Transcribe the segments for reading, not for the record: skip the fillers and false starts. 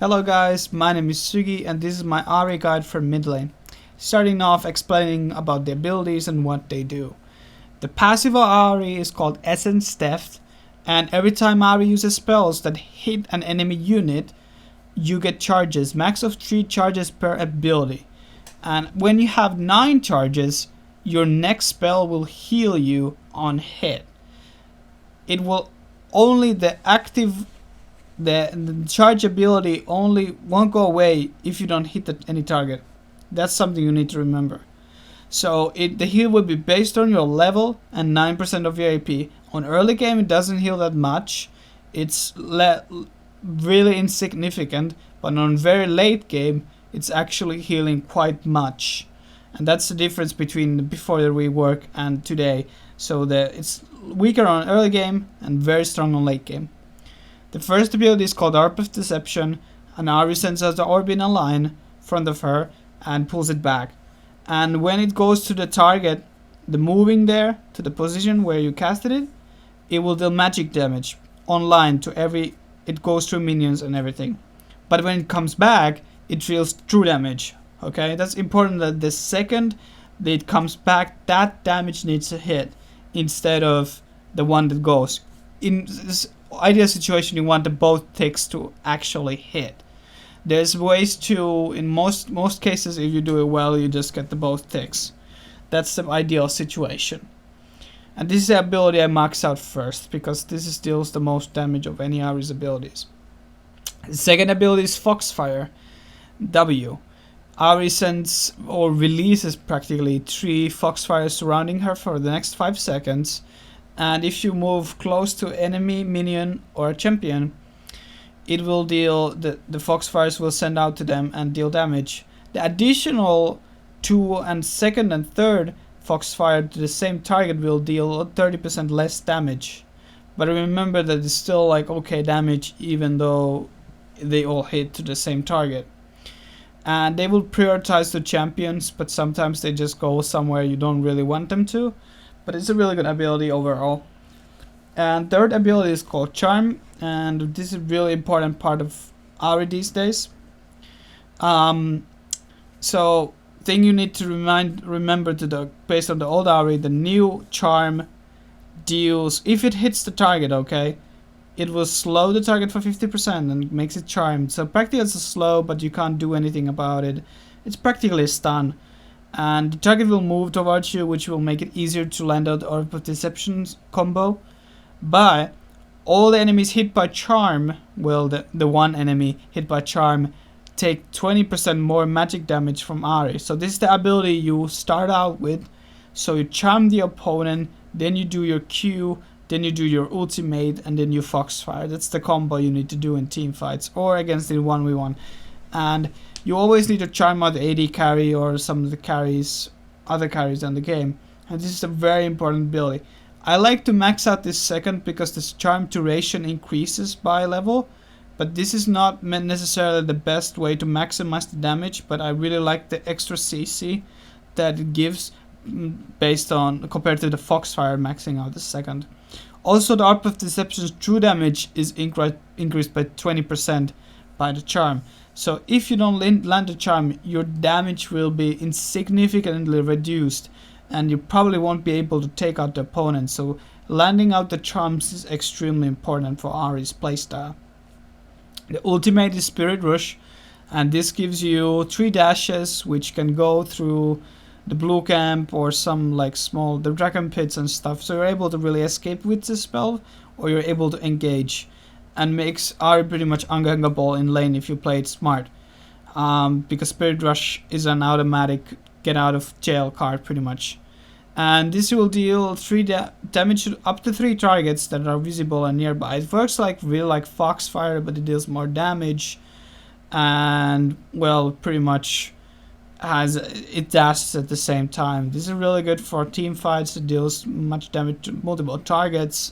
Hello guys, my name is Sugi and this is my Ahri guide for mid lane. Starting off explaining about the abilities and what they do. The passive of Ahri is called Essence Theft, and every time Ahri uses spells that hit an enemy unit, you get charges, max of 3 charges per ability. And when you have 9 charges, your next spell will heal you on hit. It will only the charge ability only won't go away if you don't hit any target. That's something you need to remember. So the heal will be based on your level and 9% of your AP. On early game it doesn't heal that much. It's really insignificant, but on very late game it's actually healing quite much. And that's the difference between before the rework and today. So it's weaker on early game and very strong on late game. The first ability is called Orb of Deception, and Ahri sends out the orb in a line in front of her and pulls it back. And when it goes to the target, the moving there to the position where you casted it, it will deal magic damage online to it goes through minions and everything. But when it comes back, it deals true damage. Okay, that's important that the second that it comes back, that damage needs to hit instead of the one that goes. In this ideal situation, you want the both ticks to actually hit. There's ways to, in most cases, if you do it well, you just get the both ticks. That's the ideal situation. And this is the ability I max out first, because this deals the most damage of any Ahri's abilities. The second ability is Foxfire W. Ahri sends or releases practically 3 Foxfires surrounding her for the next 5 seconds. And if you move close to enemy, minion or a champion, it will deal, the Foxfires will send out to them and deal damage. The additional 2 and second and third Foxfire to the same target will deal 30% less damage. But remember that it's still like okay damage even though they all hit to the same target. And they will prioritize the champions, but sometimes they just go somewhere you don't really want them to. But it's a really good ability overall. And third ability is called Charm, and this is a really important part of Ahri these days. So thing you need to remember based on the old Ahri, the new Charm deals, if it hits the target, okay, it will slow the target for 50% and makes it charmed. So practically it's a slow, but you can't do anything about it. It's practically a stun. And the target will move towards you, which will make it easier to land out the Orb of Deception combo. But all the enemies hit by Charm, well, the one enemy hit by Charm, take 20% more magic damage from Ahri. So this is the ability you start out with. So you charm the opponent, then you do your Q, then you do your ultimate, and then you Foxfire. That's the combo you need to do in team fights or against the 1v1. And you always need to charm out the AD carry or some of the carries, other carries in the game. And this is a very important ability. I like to max out this second because this charm duration increases by level. But this is not necessarily the best way to maximize the damage. But I really like the extra CC that it gives based on compared to the Foxfire maxing out the second. Also, the Orb of Deception's true damage is increased by 20% by the charm. So if you don't land the charm, your damage will be insignificantly reduced and you probably won't be able to take out the opponent. So landing out the charms is extremely important for Ahri's playstyle. The ultimate is Spirit Rush, and this gives you 3 dashes which can go through the blue camp or some like the dragon pits and stuff, so you're able to really escape with this spell, or you're able to engage, and makes Ahri pretty much ungangable in lane if you play it smart, because Spirit Rush is an automatic get out of jail card pretty much. And this will deal 3 damage to up to 3 targets that are visible and nearby. It works really like Foxfire, but it deals more damage, and well, pretty much it dashes at the same time. This is really good for team fights. It deals much damage to multiple targets,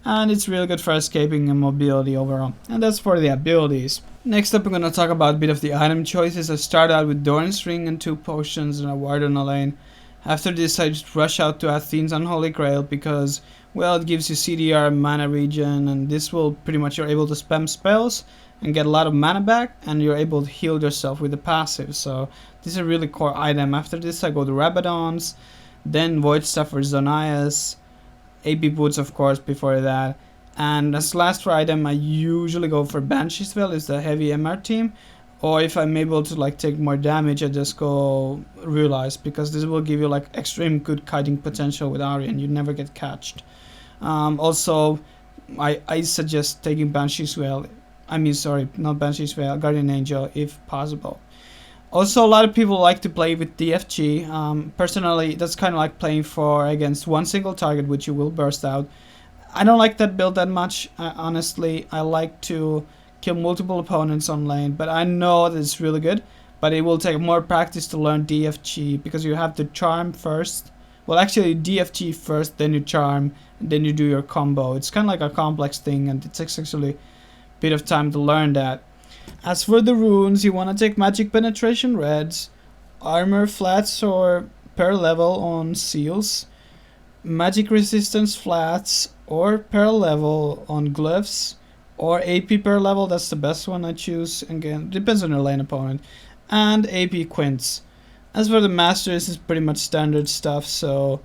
and it's really good for escaping and mobility overall. And that's for the abilities. Next up, I'm going to talk about a bit of the item choices. I start out with Doran's Ring and 2 potions and a ward on a lane. After this, I just rush out to Athene's Unholy Grail because Well, it gives you CDR, mana regen, and this will pretty much, you're able to spam spells and get a lot of mana back, and you're able to heal yourself with the passive. So this is a really core item. After this I go to Rabadons, then Void Stuff for Zonias, AP Boots of course before that, and as last item I usually go for Banshee's Veil, is the heavy MR team, or if I'm able to like take more damage I just go Realize, because this will give you like extreme good kiting potential with Ahri and you never get catched. Also I suggest taking Banshee's Veil, not Banshee's Veil, Guardian Angel if possible. Also, a lot of people like to play with DFG. Personally, that's kind of like playing for against one single target, which you will burst out. I don't like that build that much, honestly. I like to kill multiple opponents on lane, but I know that it's really good. But it will take more practice to learn DFG, because you have to charm first. Well, actually, DFG first, then you charm, then you do your combo. It's kind of like a complex thing, and it takes actually a bit of time to learn that. As for the runes, you want to take Magic Penetration Reds, Armor Flats or per level on Seals, Magic Resistance Flats or per level on Glyphs, or AP per level, that's the best one I choose, again, depends on your lane opponent, and AP Quints. As for the Masters, it's pretty much standard stuff, so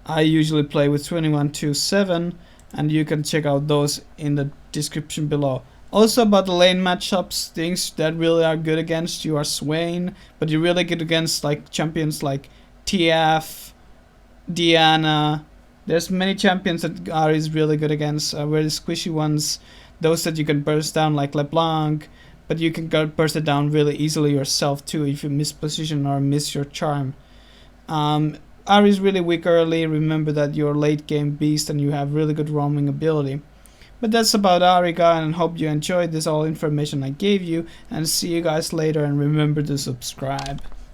I usually play with 2127, and you can check out those in the description below. Also about the lane matchups, things that really are good against you are Swain, but you're really good against like champions like TF, Diana. There's many champions that are really good against, very squishy ones, those that you can burst down like LeBlanc, but you can burst it down really easily yourself too if you miss position or miss your charm. Ahri is really weak early, remember that you're a late game beast and you have really good roaming ability. But that's about Ahri, guys, and hope you enjoyed this all information I gave you, and see you guys later, and remember to subscribe.